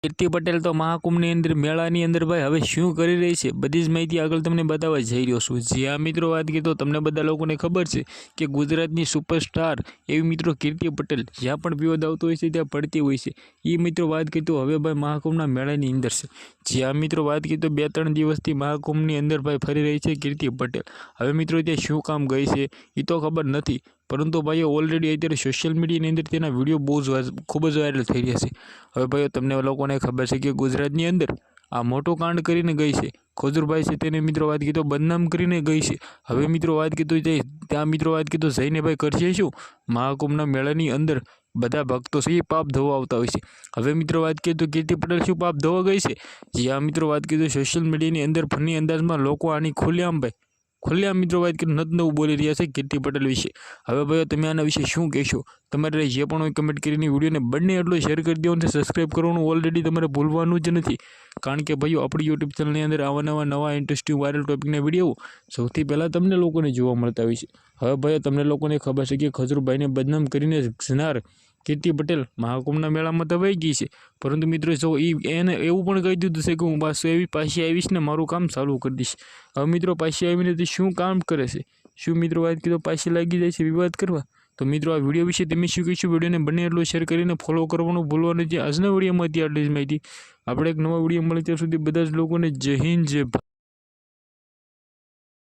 કીર્તિ પટેલ તો મહાકુંભની અંદર મેળાની અંદર ભાઈ હવે શું કરી રહી છે બધી જ માહિતી આગળ તમને બતાવવા જઈ રહ્યો છું। જે આ મિત્રો વાત કરીએ તો તમને બધા લોકોને ખબર છે કે ગુજરાતની સુપરસ્ટાર એવી મિત્રો કીર્તિ પટેલ જ્યાં પણ વિવાદ આવતો હોય છે ત્યાં પડતી હોય છે। એ મિત્રો વાત કરીએ તો હવે ભાઈ મહાકુંભના મેળાની અંદર છે। જે આ મિત્રો વાત કરીએ તો 2-3 દિવસથી મહાકુંભની અંદર ભાઈ ફરી રહી છે કીર્તિ પટેલ। હવે મિત્રો ત્યાં શું કામ ગઈ છે એ તો ખબર નથી, પરંતુ ભાઈઓ ઓલરેડી અત્યારે સોશિયલ મીડિયાની અંદર તેના વિડીયો બહુ ખૂબ જ વાયરલ થઈ રહ્યા છે। હવે ભાઈઓ તમને લોકોને ખબર છે કે ગુજરાતની અંદર આ મોટો કાંડ કરીને ગઈ છે। ખજૂરભાઈ છે તેને મિત્રો વાત કીધો બદનામ કરીને ગઈ છે। હવે મિત્રો વાત કીધું ત્યાં મિત્રો વાત કીધું જઈને ભાઈ કરશે શું, મહાકુંભના મેળાની અંદર બધા ભક્તો છે એ પાપ ધોવા આવતા હોય છે। હવે મિત્રો વાત કરીએ તો કીર્તિ પટેલ શું પાપ ધોવા ગઈ છે? જે આ મિત્રો વાત કીધું સોશિયલ મીડિયાની અંદર ફની અંદાજમાં લોકો આની ખુલ્લેઆમ મિત્રો વાત કરી નવું બોલી રહ્યા છે કીર્તિ પટેલ વિશે। હવે ભાઈઓ તમે આના વિશે શું કહેશો? તમારે જે પણ હોય કમેન્ટ કરીને વિડીયોને બંને એટલો શેર કરી દેવાનું છે, સબસ્ક્રાઈબ કરવાનું ઓલરેડી તમારે ભૂલવાનું જ નથી, કારણ કે ભાઈઓ આપણી યુટ્યુબ ચેનલની અંદર આવા નવા ઇન્ટરેસ્ટિંગ વાયરલ ટોપિકના વિડીયો સૌથી પહેલાં તમને લોકોને જોવા મળતા હોય છે। હવે ભાઈઓ તમને લોકોને ખબર છે કે ખજૂરભાઈને બદનામ કરીને જનાર કીર્તિ પટેલ મહાકુંભના મેળામાં તો વહી ગઈ છે, પરંતુ મિત્રો જો એને એવું પણ કહી દીધું છે કે હું પાછી આવીશ ને મારું કામ ચાલુ કરી દઈશ। હવે મિત્રો પાછી આવીને તે શું કામ કરે છે? શું મિત્રો વાત કીધો પાછી લાગી જાય છે વિવાદ કરવા? તો મિત્રો આ વિડીયો વિશે તમે શું કહીશું? વિડીયોને બંને એટલો શેર કરીને ફોલો કરવાનું ભૂલવાનું છે। આજના વિડીયોમાં આટલી જ માહિતી। આપણે એક નવા વિડીયો મળે ત્યાં સુધી બધા જ લોકોને જય હિન્દ, જય ભારત।